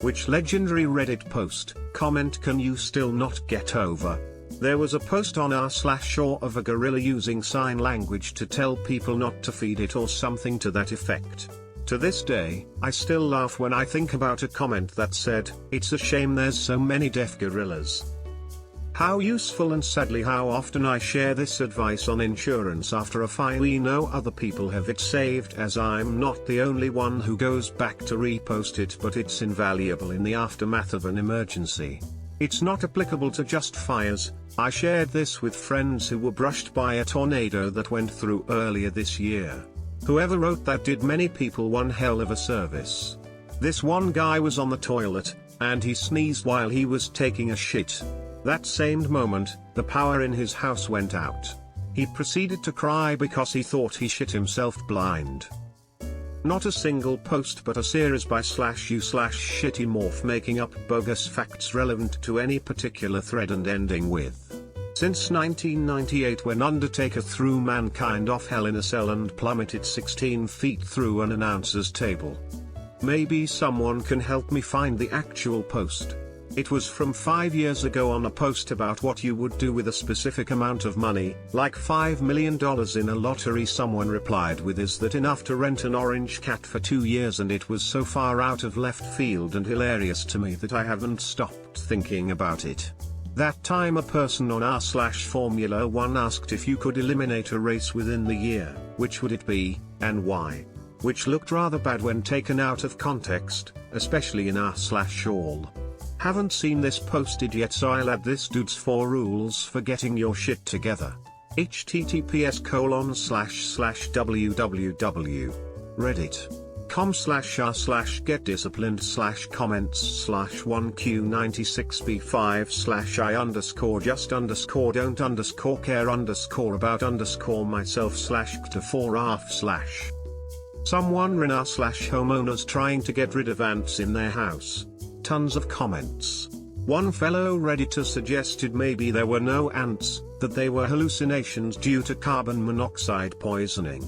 Which legendary Reddit post, comment can you still not get over? There was a post on r/shore of a gorilla using sign language to tell people not to feed it or something to that effect. To this day, I still laugh when I think about a comment that said, "It's a shame there's so many deaf gorillas." How useful, and sadly how often I share this advice on insurance after a fire. We know other people have it saved, as I'm not the only one who goes back to repost it, but it's invaluable in the aftermath of an emergency. It's not applicable to just fires. I shared this with friends who were brushed by a tornado that went through earlier this year. Whoever wrote that did many people one hell of a service. This one guy was on the toilet, and he sneezed while he was taking a shit. That same moment, the power in his house went out. He proceeded to cry because he thought he shit himself blind. Not a single post but a series by /u/shittymorph making up bogus facts relevant to any particular thread and ending with. Since 1998, when Undertaker threw mankind off Hell in a Cell and plummeted 16 feet through an announcer's table. Maybe someone can help me find the actual post. It was from 5 years ago on a post about what you would do with a specific amount of money, like $5 million in a lottery. Someone replied with, "Is that enough to rent an orange cat for 2 years?" And it was so far out of left field and hilarious to me that I haven't stopped thinking about it. That time a person on r/Formula 1 asked if you could eliminate a race within the year, which would it be, and why? Which looked rather bad when taken out of context, especially in r/all. Haven't seen this posted yet, so I'll add this dude's 4 rules for getting your shit together. https://www. reddit.com/r/get-disciplined/1q96b5/I_don't_about_myself/to4af/. Someone ran r/homeowners trying to get rid of ants in their house. Tons of comments. One fellow Redditor suggested maybe there were no ants, that they were hallucinations due to carbon monoxide poisoning.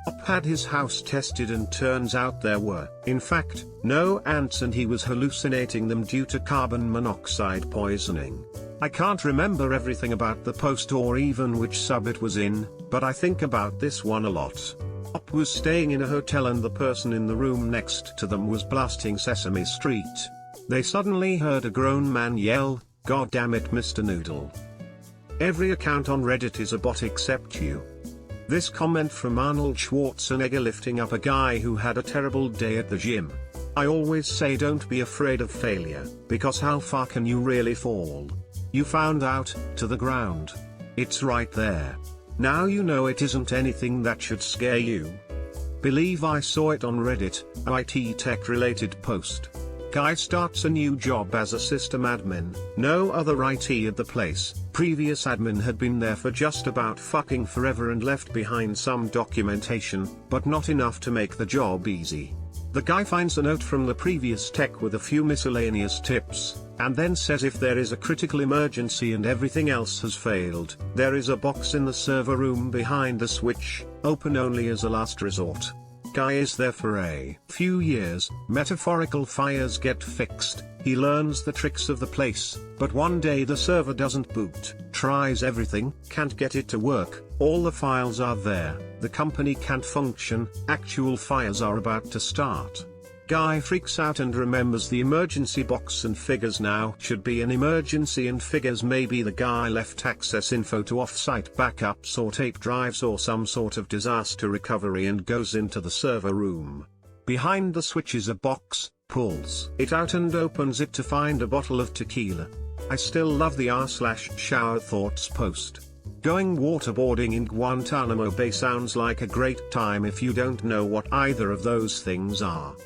Op had his house tested and turns out there were, in fact, no ants and he was hallucinating them due to carbon monoxide poisoning. I can't remember everything about the post or even which sub it was in, but I think about this one a lot. Op was staying in a hotel and the person in the room next to them was blasting Sesame Street. They suddenly heard a grown man yell, "God damn it, Mr. Noodle. Every account on Reddit is a bot except you." This comment from Arnold Schwarzenegger lifting up a guy who had a terrible day at the gym. I always say don't be afraid of failure, because how far can you really fall? You found out, to the ground. It's right there. Now you know it isn't anything that should scare you. Believe I saw it on Reddit, IT tech related post. Guy starts a new job as a system admin, no other IT at the place, previous admin had been there for just about fucking forever and left behind some documentation, but not enough to make the job easy. The guy finds a note from the previous tech with a few miscellaneous tips, and then says if there is a critical emergency and everything else has failed, there is a box in the server room behind the switch, open only as a last resort. Guy is there for a few years, metaphorical fires get fixed, he learns the tricks of the place, but one day the server doesn't boot, tries everything, can't get it to work, all the files are there, the company can't function, actual fires are about to start. Guy freaks out and remembers the emergency box and figures now should be an emergency and figures maybe the guy left access info to off-site backups or tape drives or some sort of disaster recovery and goes into the server room. Behind the switch is a box, pulls it out and opens it to find a bottle of tequila. I still love the r/shower thoughts post. Going waterboarding in Guantanamo Bay sounds like a great time if you don't know what either of those things are.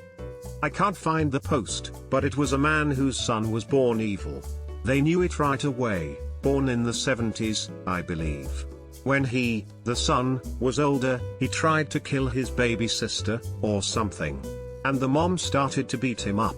I can't find the post, but it was a man whose son was born evil. They knew it right away, born in the 70s, I believe. When he, the son, was older, he tried to kill his baby sister, or something. And the mom started to beat him up.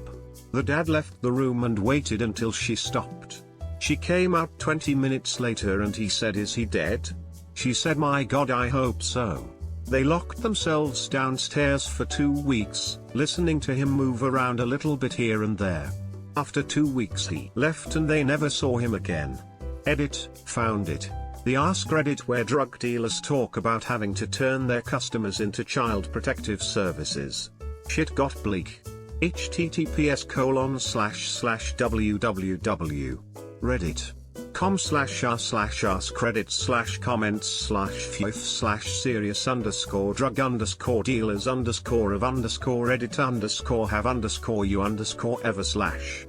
The dad left the room and waited until she stopped. She came out 20 minutes later and he said, "Is he dead?" She said, "My God, I hope so." They locked themselves downstairs for 2 weeks, listening to him move around a little bit here and there. After 2 weeks he left and they never saw him again. Edit, found it. The AskReddit where drug dealers talk about having to turn their customers into child protective services. Shit got bleak. https://www.com/r/credit/comments/fif/serious_drug_dealers_have_you_ever/.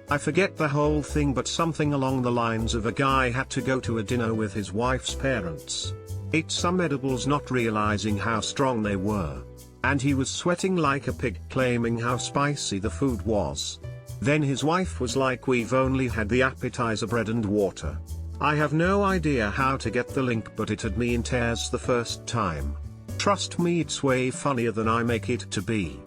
I forget the whole thing, but something along the lines of a guy had to go to a dinner with his wife's parents. Ate some edibles not realizing how strong they were. And he was sweating like a pig, claiming how spicy the food was. Then his wife was like, "We've only had the appetizer, bread and water." I have no idea how to get the link, but it had me in tears the first time. Trust me, it's way funnier than I make it to be.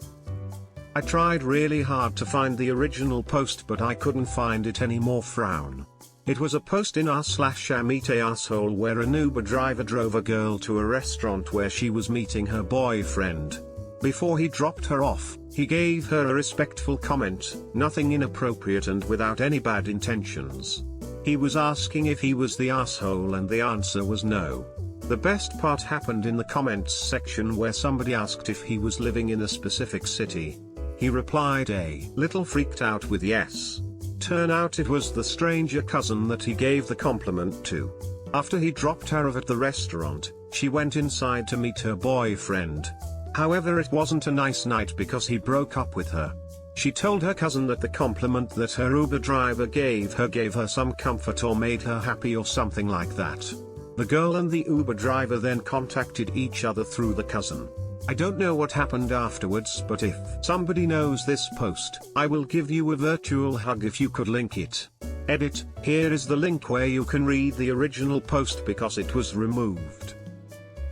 I tried really hard to find the original post, but I couldn't find it anymore. Frown. It was a post in r/meetasshole where an Uber driver drove a girl to a restaurant where she was meeting her boyfriend. Before he dropped her off, he gave her a respectful comment, nothing inappropriate and without any bad intentions. He was asking if he was the asshole and the answer was no. The best part happened in the comments section where somebody asked if he was living in a specific city. He replied a little freaked out with yes. Turn out it was the stranger cousin that he gave the compliment to. After he dropped her off at the restaurant, she went inside to meet her boyfriend. However, it wasn't a nice night because he broke up with her. She told her cousin that the compliment that her Uber driver gave her some comfort or made her happy or something like that. The girl and the Uber driver then contacted each other through the cousin. I don't know what happened afterwards, but if somebody knows this post, I will give you a virtual hug if you could link it. Edit, here is the link where you can read the original post because it was removed.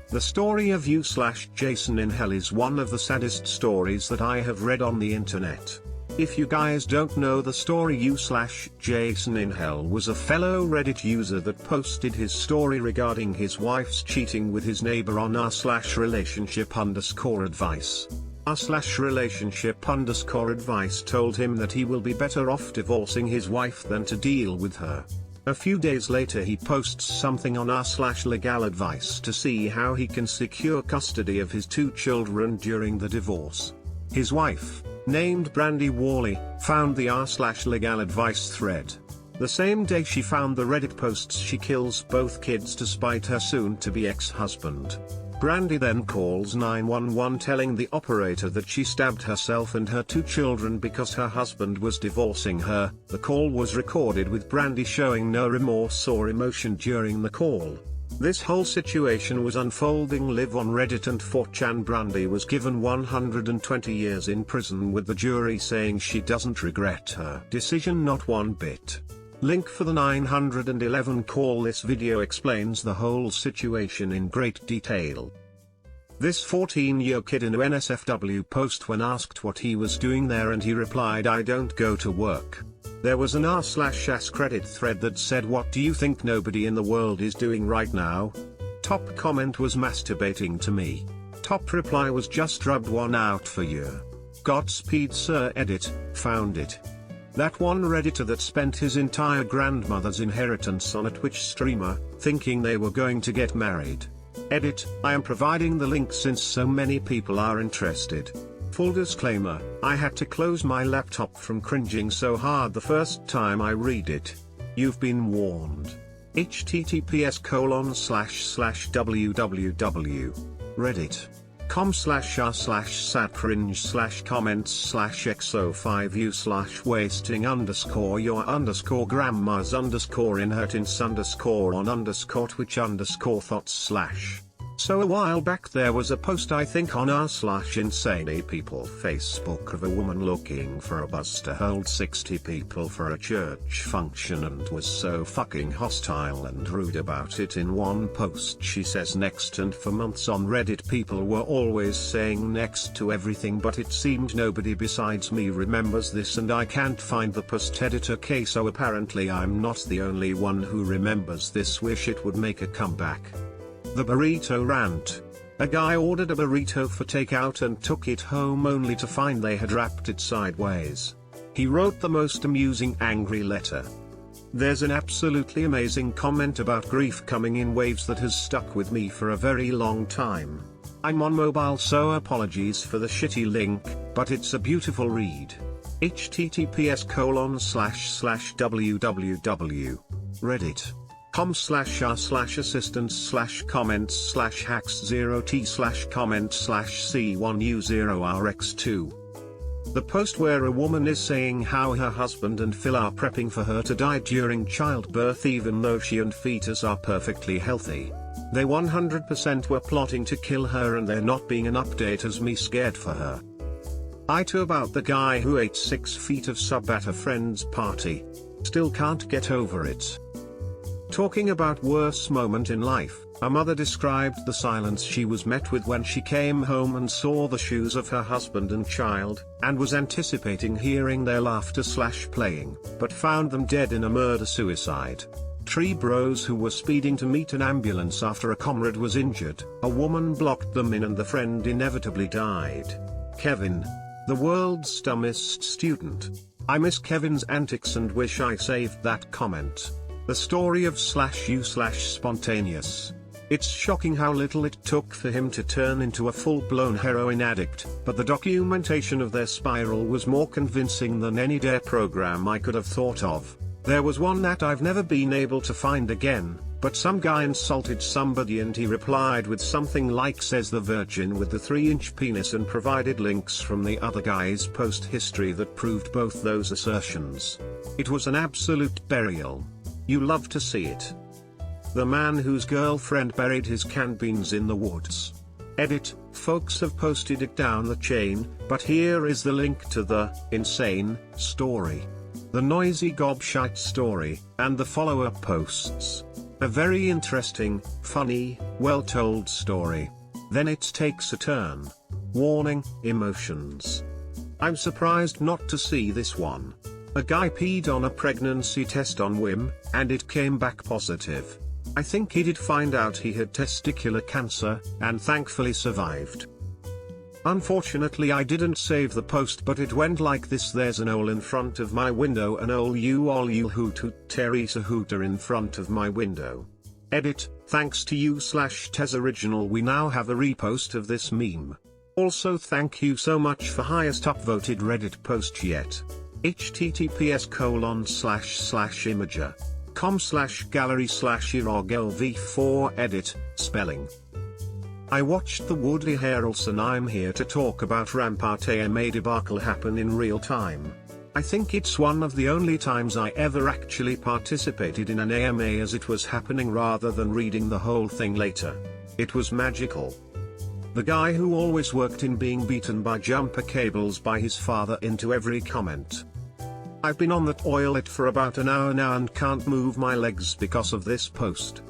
The story of you/Jason in hell is one of the saddest stories that I have read on the internet. If you guys don't know the story, you/Jason in hell was a fellow Reddit user that posted his story regarding his wife's cheating with his neighbor on r/relationship_advice. r/relationship_advice told him that he will be better off divorcing his wife than to deal with her. A few days later he posts something on r/legal advice to see how he can secure custody of his 2 children during the divorce. His wife, named Brandy Worley, found the r/legal advice thread. The same day she found the Reddit posts, she kills both kids to spite her soon-to-be ex-husband. Brandy then calls 911 telling the operator that she stabbed herself and her 2 children because her husband was divorcing her. The call was recorded with Brandy showing no remorse or emotion during the call. This whole situation was unfolding live on Reddit and 4chan. Brandy was given 120 years in prison with the jury saying she doesn't regret her decision not one bit. Link for the 911 call. This video explains the whole situation in great detail. This 14-year kid in a NSFW post when asked what he was doing there, and he replied, "I don't go to work." There was an r/AskReddit thread that said, "What do you think nobody in the world is doing right now?" Top comment was "masturbating to me." Top reply was "just rubbed one out for you. Godspeed sir." Edit, found it. That one Redditor that spent his entire grandmother's inheritance on a Twitch streamer, thinking they were going to get married. Edit, I am providing the link since so many people are interested. Full disclaimer, I had to close my laptop from cringing so hard the first time I read it. You've been warned. https://www.reddit.com/r/sad-cringe/comments/xo5u/wasting_your_twitch_thoughts/. So a while back there was a post I think on r/insane people Facebook of a woman looking for a bus to hold 60 people for a church function and was so fucking hostile and rude about it in one post. She says next, and for months on Reddit people were always saying next to everything, but it seemed nobody besides me remembers this and I can't find the post. Editor K, so apparently I'm not the only one who remembers this. Wish it would make a comeback. The Burrito Rant. A guy ordered a burrito for takeout and took it home only to find they had wrapped it sideways. He wrote the most amusing angry letter. There's an absolutely amazing comment about grief coming in waves that has stuck with me for a very long time. I'm on mobile, so apologies for the shitty link, but it's a beautiful read. https://www.reddit.com/r/assistance/comments/hack0t/comment/c1u0rx2. The post where a woman is saying how her husband and Phil are prepping for her to die during childbirth even though she and fetus are perfectly healthy. They 100% were plotting to kill her, and there not being an update has me scared for her. I too about the guy who ate 6 feet of sub at a friend's party. Still can't get over it. Talking about worst moment in life, a mother described the silence she was met with when she came home and saw the shoes of her husband and child, and was anticipating hearing their laughter/playing, but found them dead in a murder-suicide. 3 bros who were speeding to meet an ambulance after a comrade was injured, a woman blocked them in and the friend inevitably died. Kevin, the world's dumbest student. I miss Kevin's antics and wish I saved that comment. The story of /u/spontaneous. It's shocking how little it took for him to turn into a full-blown heroin addict, but the documentation of their spiral was more convincing than any dare program I could have thought of. There was one that I've never been able to find again, but some guy insulted somebody and he replied with something like "says the virgin with the 3-inch penis" and provided links from the other guy's post history that proved both those assertions. It was an absolute burial. You love to see it. The man whose girlfriend buried his canned beans in the woods. Edit, folks have posted it down the chain, but here is the link to the insane story, the noisy gobshite story, and the follow-up posts. A very interesting, funny, well-told story. Then it takes a turn. Warning, emotions. I'm surprised not to see this one. A guy peed on a pregnancy test on whim, and it came back positive. I think he did find out he had testicular cancer, and thankfully survived. Unfortunately I didn't save the post, but it went like this: there's an owl in front of my window, an owl you all you hoot hoot Teresa Hooter in front of my window. Edit, thanks to you/Tez Original we now have a repost of this meme. Also thank you so much for highest upvoted Reddit post yet. https://imager.com/gallery/irog.lv4 edit, spelling. I watched the Woody Harrelson I'm Here to Talk About Rampart AMA debacle happen in real time. I think it's one of the only times I ever actually participated in an AMA as it was happening rather than reading the whole thing later. It was magical. The guy who always worked in being beaten by jumper cables by his father into every comment. I've been on that toilet for about an hour now and can't move my legs because of this post.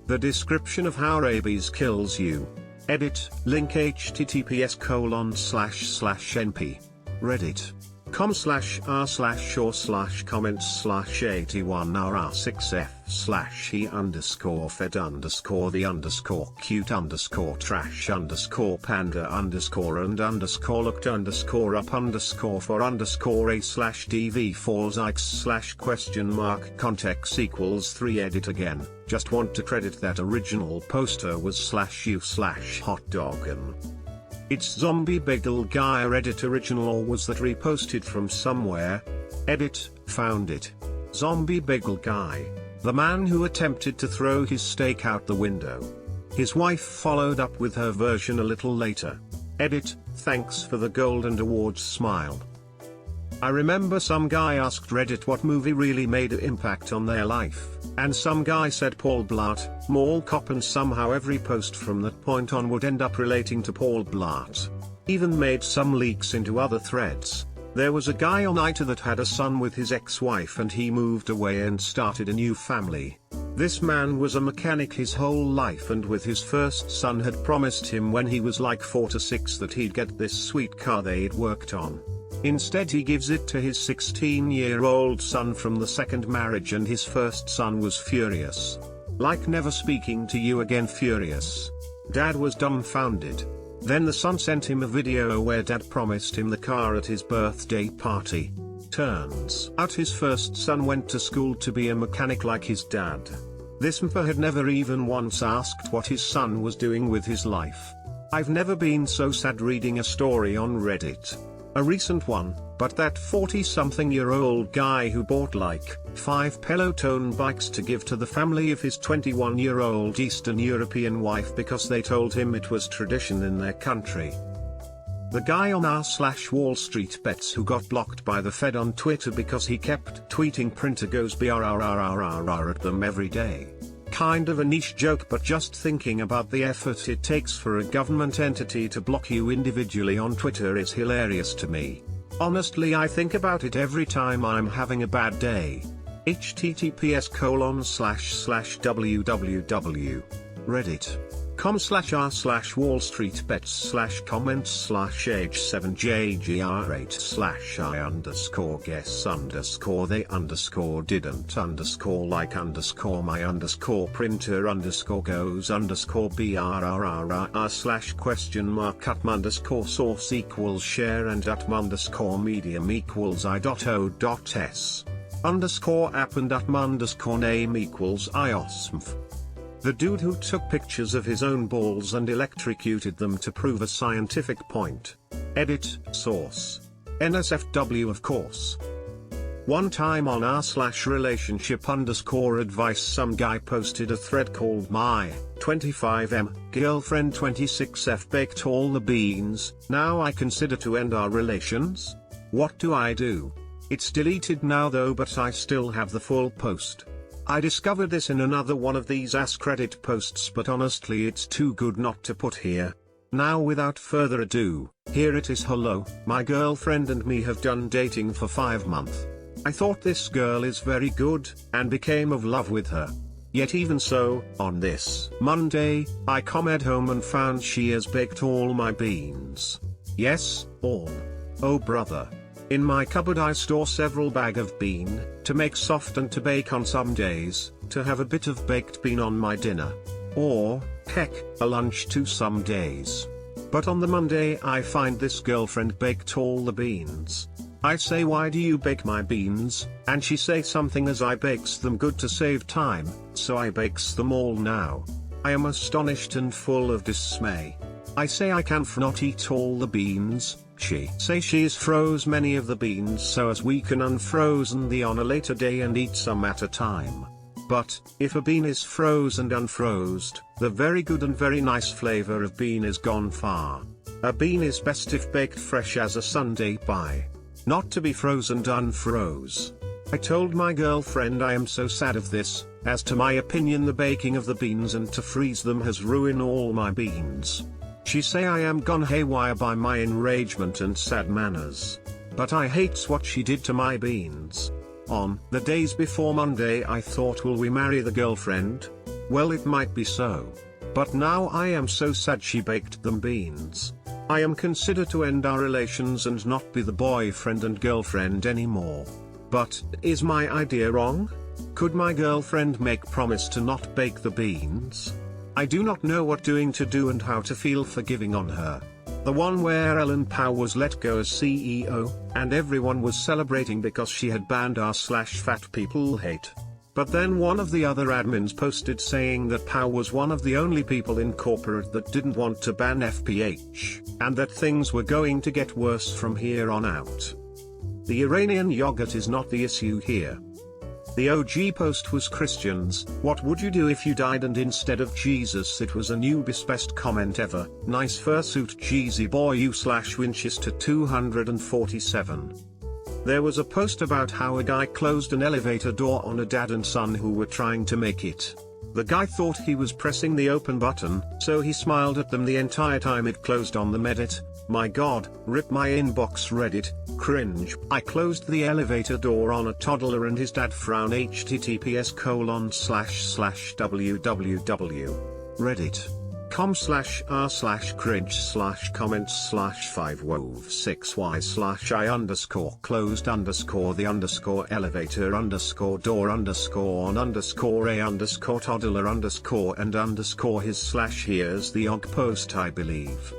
The description of how rabies kills you. Edit, link https://np. reddit.com/r/he_and_the_and_the_q_and_the_panda_for_and_the_for_and_the_for_context=3 edit again. Just want to credit that original poster was /u/hotdoggen. It's Zombie Bagel Guy Reddit original, or was that reposted from somewhere? Edit, found it. Zombie Bagel Guy. The man who attempted to throw his steak out the window. His wife followed up with her version a little later. Edit, thanks for the Golden Awards smile. I remember some guy asked Reddit what movie really made an impact on their life, and some guy said Paul Blart, Mall Cop, and somehow every post from that point on would end up relating to Paul Blart. Even made some leaks into other threads. There was a guy on Twitter that had a son with his ex-wife and he moved away and started a new family. This man was a mechanic his whole life, and with his first son had promised him when he was like 4 to 6 that he'd get this sweet car they'd worked on. Instead he gives it to his 16-year-old son from the second marriage, and his first son was furious. Like never speaking to you again furious. Dad was dumbfounded. Then the son sent him a video where Dad promised him the car at his birthday party. Turns out his first son went to school to be a mechanic like his dad. This mpa had never even once asked what his son was doing with his life. I've never been so sad reading a story on Reddit. A recent one, but that 40-something-year-old guy who bought like 5 Peloton bikes to give to the family of his 21-year-old Eastern European wife because they told him it was tradition in their country. The guy on r/Wall Street Bets who got blocked by the Fed on Twitter because he kept tweeting printer goes brrrrrrr at them every day. Kind of a niche joke, but just thinking about the effort it takes for a government entity to block you individually on Twitter is hilarious to me. Honestly, I think about it every time I'm having a bad day. https://www.reddit.com/r/Wall Street bets/com/r/Wall_street_bets_the_medium=@_app_name=iosmf. The dude who took pictures of his own balls and electrocuted them to prove a scientific point. Edit, source. NSFW of course. One time on r/relationship_advice some guy posted a thread called my 25M girlfriend 26F baked all the beans, now I consider to end our relations? What do I do? It's deleted now though, but I still have the full post. I discovered this in another one of these AskReddit posts, but honestly it's too good not to put here. Now without further ado, here it is. Hello, my girlfriend and me have done dating for 5 months. I thought this girl is very good, and became of love with her. Yet even so, on this Monday, I come at home and found she has baked all my beans. Yes, all. Oh brother. In my cupboard I store several bag of bean, to make soft and to bake on some days, to have a bit of baked bean on my dinner. Or, heck, a lunch too some days. But on the Monday I find this girlfriend baked all the beans. I say, why do you bake my beans? And she say something as I bakes them good to save time, so I bakes them all now. I am astonished and full of dismay. I say I can not eat all the beans. She say she's froze many of the beans so as we can unfrozen the on a later day and eat some at a time. But, if a bean is froze and unfrozed, the very good and very nice flavor of bean is gone far. A bean is best if baked fresh as a Sunday pie. Not to be frozen and unfroze. I told my girlfriend I am so sad of this, as to my opinion the baking of the beans and to freeze them has ruined all my beans. She say I am gone haywire by my enragement and sad manners. But I hates what she did to my beans. On the days before Monday I thought, will we marry the girlfriend? Well, it might be so. But now I am so sad she baked them beans. I am considered to end our relations and not be the boyfriend and girlfriend anymore. But, is my idea wrong? Could my girlfriend make promise to not bake the beans? I do not know what doing to do and how to feel forgiving on her. The one where Ellen Pao was let go as CEO, and everyone was celebrating because she had banned r/fat people hate. But then one of the other admins posted saying that Pao was one of the only people in corporate that didn't want to ban FPH, and that things were going to get worse from here on out. The Iranian yogurt is not the issue here. The OG post was Christians, what would you do if you died, and instead of Jesus it was a newbie's best comment ever, nice fursuit Jeezy boy u/Winchester 247. There was a post about how a guy closed an elevator door on a dad and son who were trying to make it. The guy thought he was pressing the open button, so he smiled at them the entire time it closed on them. Edit, my god, rip my inbox Reddit, cringe. I closed the elevator door on a toddler and his dad frown. https://www.reddit. com/r/crridge/comments/506y/I_credge/com/I_toddler_and_his/here's the og post I believe.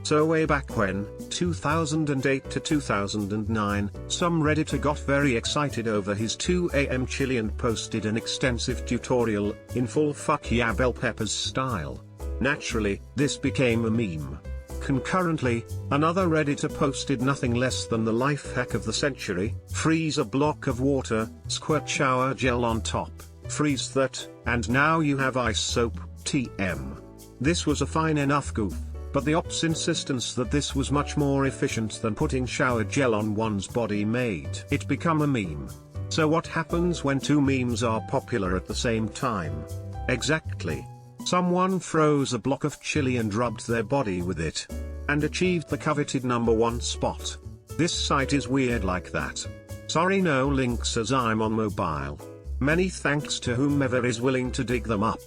So way back when, 2008 to 2009, some Redditor got very excited over his 2 AM chili and posted an extensive tutorial, in full fuck yeah bell peppers style. Naturally, this became a meme. Concurrently, another Redditor posted nothing less than the life hack of the century: freeze a block of water, squirt shower gel on top, freeze that, and now you have ice soap, TM. This was a fine enough goof, but the op's insistence that this was much more efficient than putting shower gel on one's body made it become a meme. So what happens when two memes are popular at the same time? Exactly. Someone froze a block of chili and rubbed their body with it, and achieved the coveted #1 spot. This site is weird like that. Sorry, no links as I'm on mobile. Many thanks to whomever is willing to dig them up.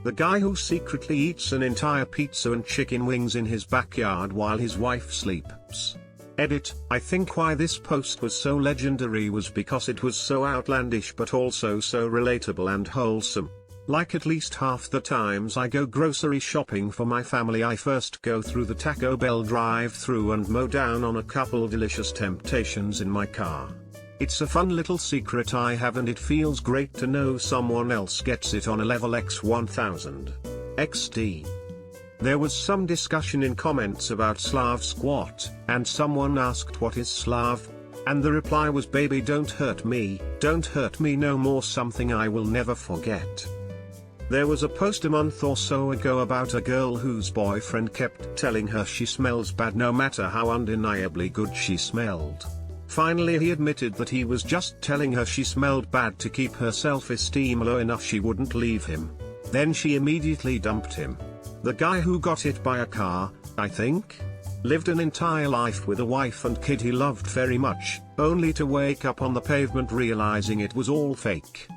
The guy who secretly eats an entire pizza and chicken wings in his backyard while his wife sleeps. Edit: I think why this post was so legendary was because it was so outlandish but also so relatable and wholesome. Like at least half the times I go grocery shopping for my family, I first go through the Taco Bell drive-thru and mow down on a couple delicious temptations in my car. It's a fun little secret I have, and it feels great to know someone else gets it on a level X1000. XD. There was some discussion in comments about Slav squat, and someone asked what is Slav? And the reply was baby don't hurt me no more, something I will never forget. There was a post a month or so ago about a girl whose boyfriend kept telling her she smells bad no matter how undeniably good she smelled. Finally he admitted that he was just telling her she smelled bad to keep her self-esteem low enough she wouldn't leave him. Then she immediately dumped him. The guy who got hit by a car, I think, lived an entire life with a wife and kid he loved very much, only to wake up on the pavement realizing it was all fake.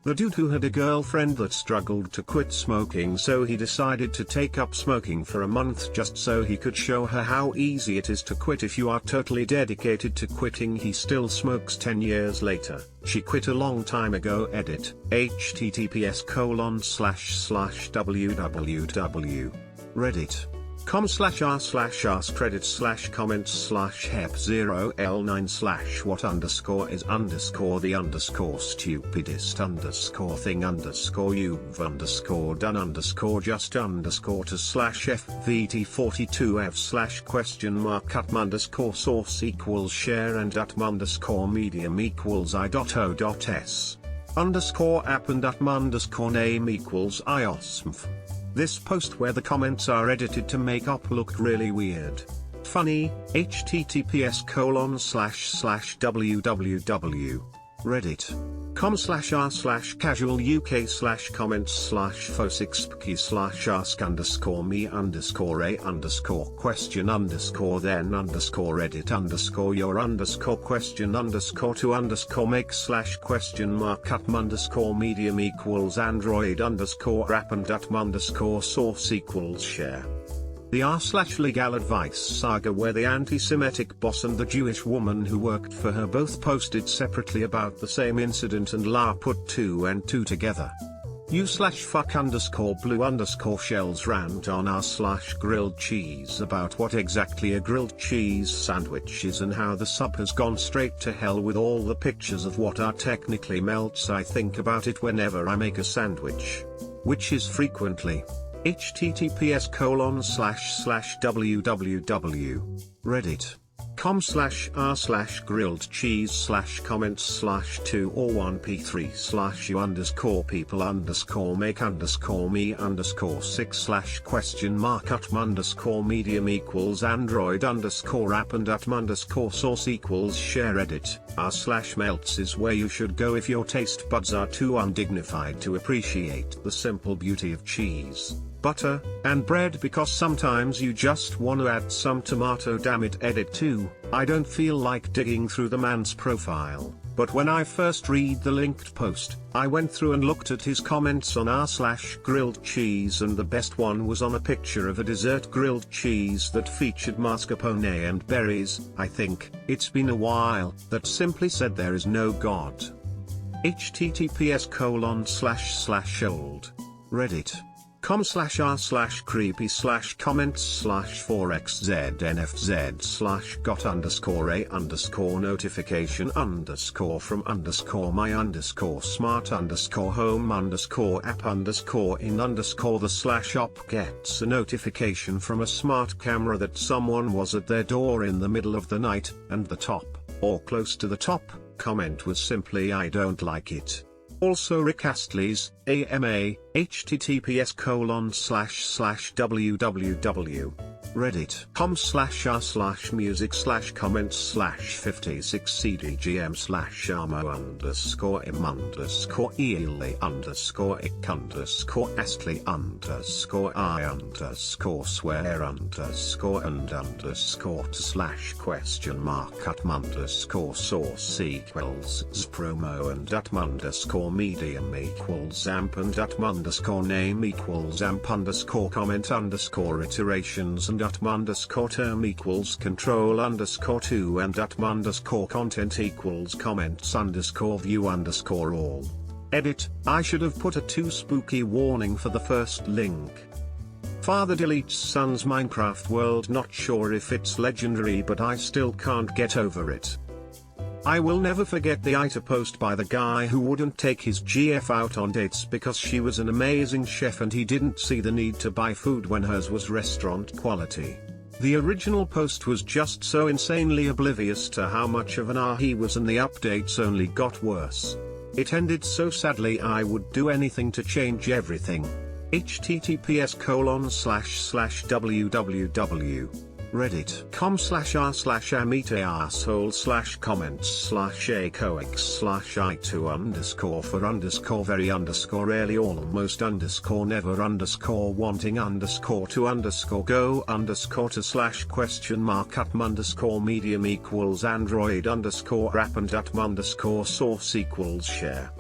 The dude who had a girlfriend that struggled to quit smoking, so he decided to take up smoking for a month just so he could show her how easy it is to quit if you are totally dedicated to quitting. He still smokes 10 years later. She quit a long time ago. Edit: https://www. Reddit. com//@m0l9/what_the_s_medium=@m_co_equals share and @m_medium=i_osmf. This post where the comments are edited to make up looked really weird. Funny. https://www. Reddit. com//casual_uk/@m_red_@m_co_question_up_make/question_and_make/question_up and_source=share. The r/legal advice saga, where the anti-Semitic boss and the Jewish woman who worked for her both posted separately about the same incident and put 2 and 2 together. u/fuck_blue_shells rant on r/grilled cheese about what exactly a grilled cheese sandwich is and how the sub has gone straight to hell with all the pictures of what are technically melts. I think about it whenever I make a sandwich, which is frequently. https://www. Reddit. com/r/grilled cheese/comments/2 or 1p3/u_people_make_me_@m_medium=android_app and@m_source=share. Edit. r/melts is where you should go if your taste buds are too undignified to appreciate the simple beauty of cheese, butter, and bread, because sometimes you just want to add some tomato. Damn it. Edit 2. I don't feel like digging through the man's profile. But when I first read the linked post, I went through and looked at his comments on r/grilled cheese, and the best one was on a picture of a dessert grilled cheese that featured mascarpone and berries. I think, it's been a while, that simply said there is no God. https://old. reddit.com/r/creepy/comment/4xz.nfz/got_a_my_smart_home_app_in_the/op gets a notification from a smart camera that someone was at their door in the middle of the night, and the top, or close to the top, comment was simply "I don't like it." Also Rick Astley's, AMA, https://www. reddit.com//medium=amp_name=amp_name=comment_iterations and @_content=comments_view_all. Edit, I should have put a too spooky warning for the first link. Father deletes son's Minecraft world. Not sure if it's legendary, but I still can't get over it. I will never forget the Ita post by the guy who wouldn't take his GF out on dates because she was an amazing chef and he didn't see the need to buy food when hers was restaurant quality. The original post was just so insanely oblivious to how much of an he was, and the updates only got worse. It ended so sadly I would do anything to change everything. https://www. reddit.com/r/amitas/@_for_underscore_very_underscore_@_medium=android_@_source=share.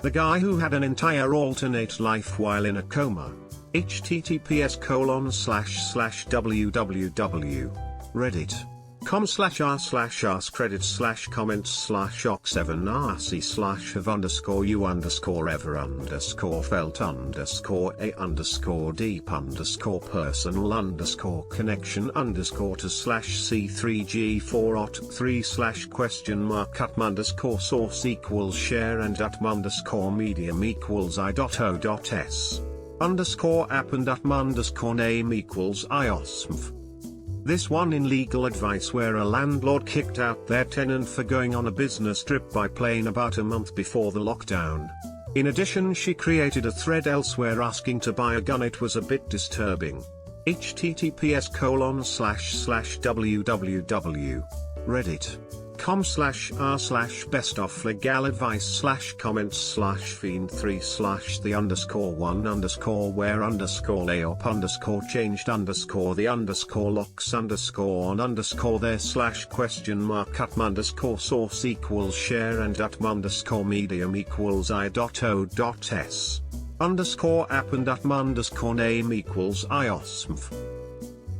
The guy who had an entire alternate life while in a coma. https://www. reddit.com/r/creddit/comments/ox7rc/_felt_a_deep_personal_c3g4@3/question mark@_source=share and @_medium=i.o.s. _app and @_name=iosmf. This one in legal advice where a landlord kicked out their tenant for going on a business trip by plane about a month before the lockdown. In addition, she created a thread elsewhere asking to buy a gun. It was a bit disturbing. https://www. reddit.com/r/best-of-legal-advice/comments/the_one_where_locks_on_there/question mark@_source=share and @_medium=i.o.s. _app and @_name=iosmf.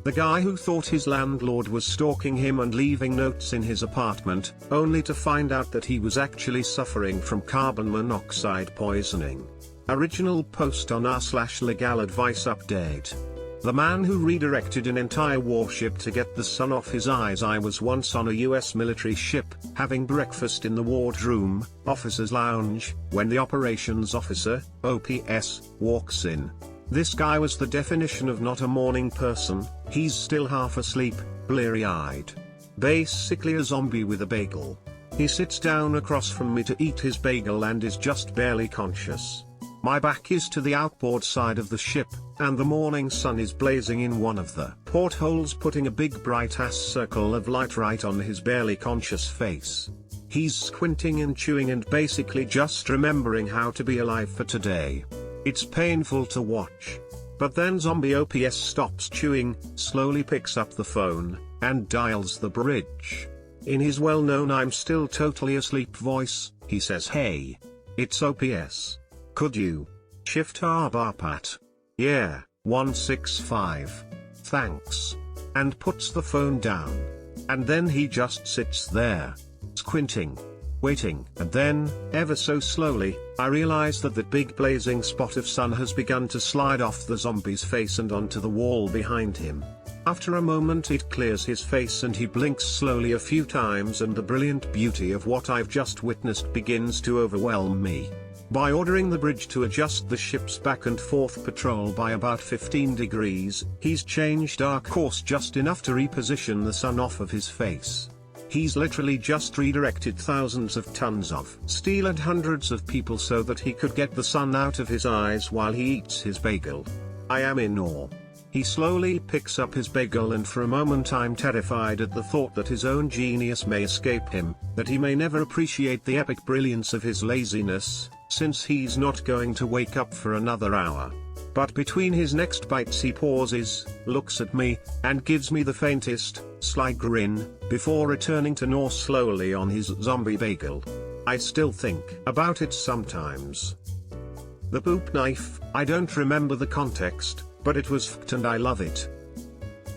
The guy who thought his landlord was stalking him and leaving notes in his apartment, only to find out that he was actually suffering from carbon monoxide poisoning. Original post on r/legal advice update. The man who redirected an entire warship to get the sun off his eyes. I was once on a US military ship, having breakfast in the wardroom, officer's lounge, when the operations officer, OPS, walks in. This guy was the definition of not a morning person. He's still half asleep, bleary-eyed. Basically a zombie with a bagel. He sits down across from me to eat his bagel and is just barely conscious. My back is to the outboard side of the ship, and the morning sun is blazing in one of the portholes, putting a big bright-ass circle of light right on his barely conscious face. He's squinting and chewing and basically just remembering how to be alive for today. It's painful to watch. But then zombie OPS stops chewing, slowly picks up the phone, and dials the bridge. In his well-known "I'm still totally asleep" voice, he says, "Hey. It's OPS. Could you shift bar pat? Yeah, 165. Thanks." And puts the phone down. And then he just sits there, squinting, waiting. And then, ever so slowly, I realize that that big blazing spot of sun has begun to slide off the zombie's face and onto the wall behind him. After a moment it clears his face and he blinks slowly a few times, and the brilliant beauty of what I've just witnessed begins to overwhelm me. By ordering the bridge to adjust the ship's back and forth patrol by about 15 degrees, he's changed our course just enough to reposition the sun off of his face. He's literally just redirected thousands of tons of steel and hundreds of people so that he could get the sun out of his eyes while he eats his bagel. I am in awe. He slowly picks up his bagel, and for a moment I'm terrified at the thought that his own genius may escape him, that he may never appreciate the epic brilliance of his laziness, since he's not going to wake up for another hour. But between his next bites he pauses, looks at me, and gives me the faintest, sly grin, before returning to gnaw slowly on his zombie bagel. I still think about it sometimes. The poop knife, I don't remember the context, but it was f***ed and I love it.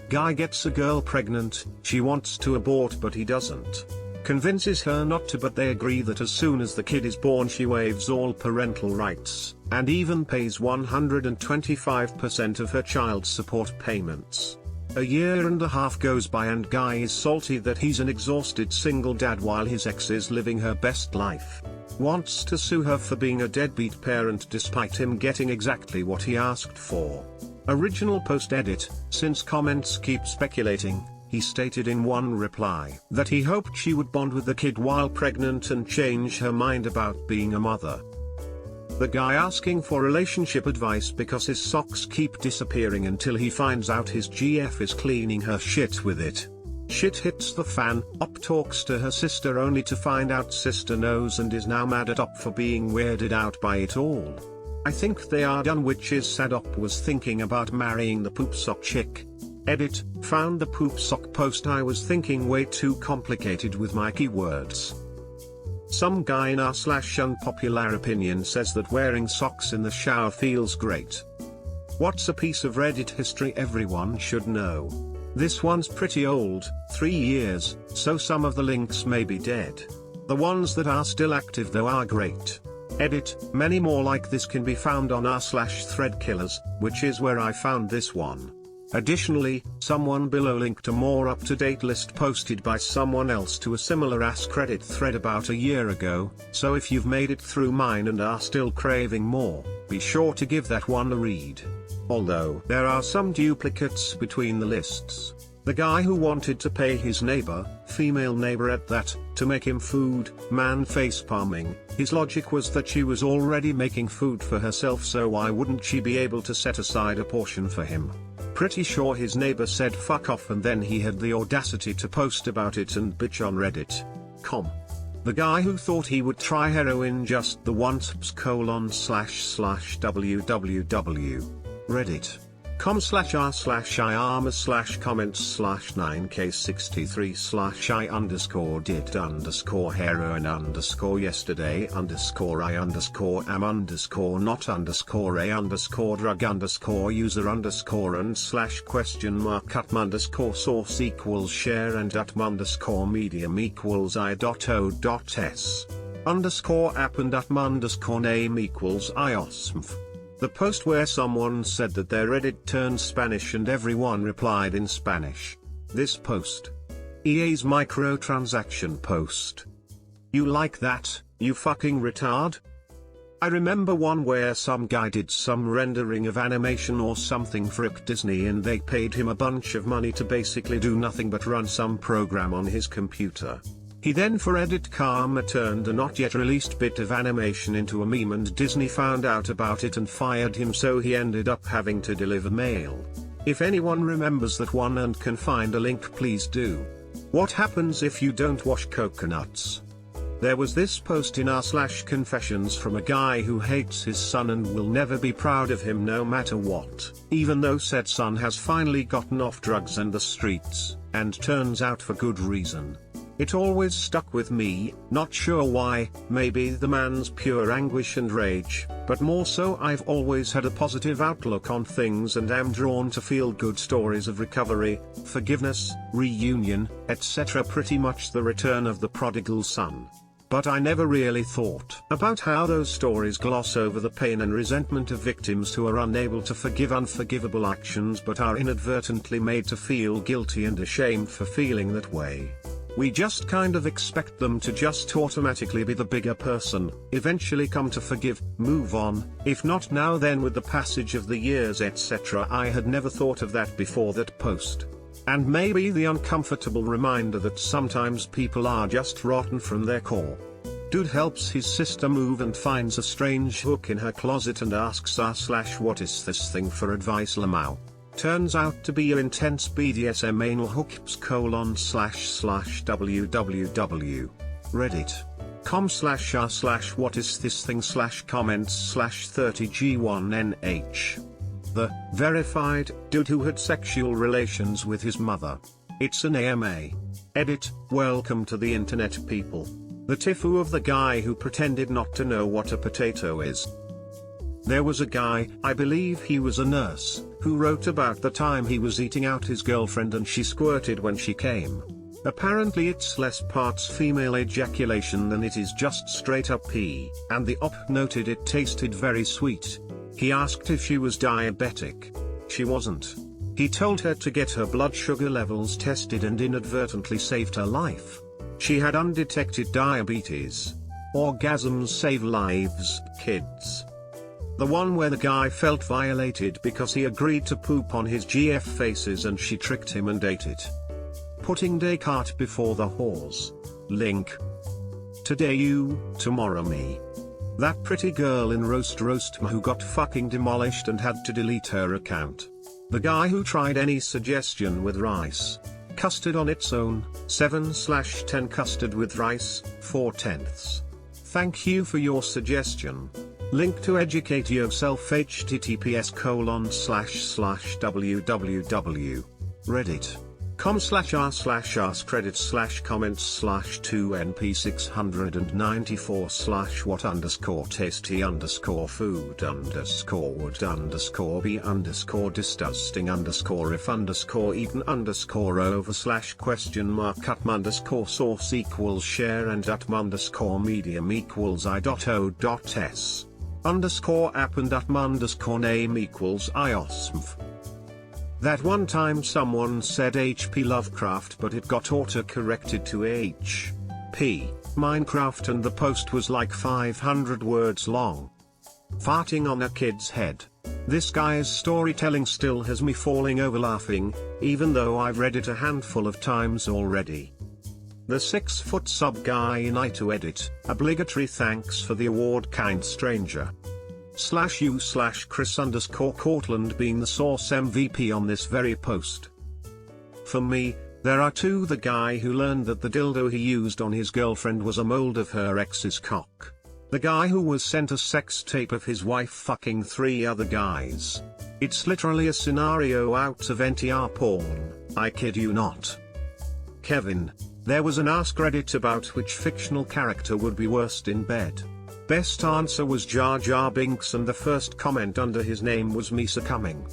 Guy gets a girl pregnant, she wants to abort but he doesn't. Convinces her not to, but they agree that as soon as the kid is born she waives all parental rights, and even pays 125% of her child support payments. A year and a half goes by and Guy is salty that he's an exhausted single dad while his ex is living her best life. Wants to sue her for being a deadbeat parent despite him getting exactly what he asked for. Original post edit, since comments keep speculating, he stated in one reply that he hoped she would bond with the kid while pregnant and change her mind about being a mother. The guy asking for relationship advice because his socks keep disappearing until he finds out his GF is cleaning her shit with it. Shit hits the fan, Op talks to her sister only to find out sister knows and is now mad at Op for being weirded out by it all. I think they are done, which is sad. Op was thinking about marrying the poop sock chick. Edit, found the poop sock post. I was thinking way too complicated with my keywords. Some guy in r/unpopular opinion says that wearing socks in the shower feels great. What's a piece of Reddit history everyone should know? This one's pretty old, 3 years, so some of the links may be dead. The ones that are still active though are great. Edit, many more like this can be found on r/threadkillers, which is where I found this one. Additionally, someone below linked a more up-to-date list posted by someone else to a similar AskReddit thread about a year ago, so if you've made it through mine and are still craving more, be sure to give that one a read. Although there are some duplicates between the lists. The guy who wanted to pay his neighbor, female neighbor at that, to make him food, man facepalming, his logic was that she was already making food for herself, so why wouldn't she be able to set aside a portion for him? Pretty sure his neighbor said fuck off, and then he had the audacity to post about it and bitch on Reddit. The guy who thought he would try heroin just the once //www. Reddit. com/r/undescore/id_d_r_s/@m_app and @m_name=iosmf. The post where someone said that their Reddit turned Spanish and everyone replied in Spanish. This post. EA's microtransaction post. You like that, you fucking retard? I remember one where some guy did some rendering of animation or something for Disney and they paid him a bunch of money to basically do nothing but run some program on his computer. He then for Edit Karma turned a not yet released bit of animation into a meme and Disney found out about it and fired him, so he ended up having to deliver mail. If anyone remembers that one and can find a link, please do. What happens if you don't wash coconuts? There was this post in r/confessions from a guy who hates his son and will never be proud of him no matter what, even though said son has finally gotten off drugs and the streets, and turns out for good reason. It always stuck with me, not sure why, maybe the man's pure anguish and rage, but more so I've always had a positive outlook on things and am drawn to feel-good stories of recovery, forgiveness, reunion, etc. Pretty much the return of the prodigal son. But I never really thought about how those stories gloss over the pain and resentment of victims who are unable to forgive unforgivable actions but are inadvertently made to feel guilty and ashamed for feeling that way. We just kind of expect them to just automatically be the bigger person, eventually come to forgive, move on, if not now then with the passage of the years etc. I had never thought of that before that post. And maybe the uncomfortable reminder that sometimes people are just rotten from their core. Dude helps his sister move and finds a strange hook in her closet and asks /what is this thing for advice. Lamau. Turns out to be a intense BDSM anal hookups //www. Reddit. com/r/what is this thing /comments /30g1nh. The verified dude who had sexual relations with his mother. It's an AMA. Edit. Welcome to the internet, people. The tifu of the guy who pretended not to know what a potato is. There was a guy, I believe he was a nurse, who wrote about the time he was eating out his girlfriend and she squirted when she came. Apparently it's less parts female ejaculation than it is just straight up pee, and the op noted it tasted very sweet. He asked if she was diabetic. She wasn't. He told her to get her blood sugar levels tested and inadvertently saved her life. She had undetected diabetes. Orgasms save lives, kids. The one where the guy felt violated because he agreed to poop on his GF faces and she tricked him and ate it. Putting Descartes before the horse. Link. Today you, tomorrow me. That pretty girl in Roast who got fucking demolished and had to delete her account. The guy who tried any suggestion with rice. Custard on its own, 7/10 custard with rice, 4/10. Thank you for your suggestion. Link to educate yourself https://www. Reddit. com/r/reddit.com/what_test_@_medium=i_app and _name=iosmf. That one time someone said HP Lovecraft but it got auto-corrected to HP Minecraft and the post was like 500 words long. Farting on a kid's head. This guy's storytelling still has me falling over laughing, even though I've read it a handful of times already. The 6-foot sub guy in I2Edit, obligatory thanks for the award, kind stranger. /u/Chris_Cortland being the source MVP on this very post. For me, there are two: the guy who learned that the dildo he used on his girlfriend was a mold of her ex's cock. The guy who was sent a sex tape of his wife fucking 3 other guys. It's literally a scenario out of NTR porn, I kid you not. Kevin. There was an AskReddit about which fictional character would be worst in bed. Best answer was Jar Jar Binks and the first comment under his name was me succumbing.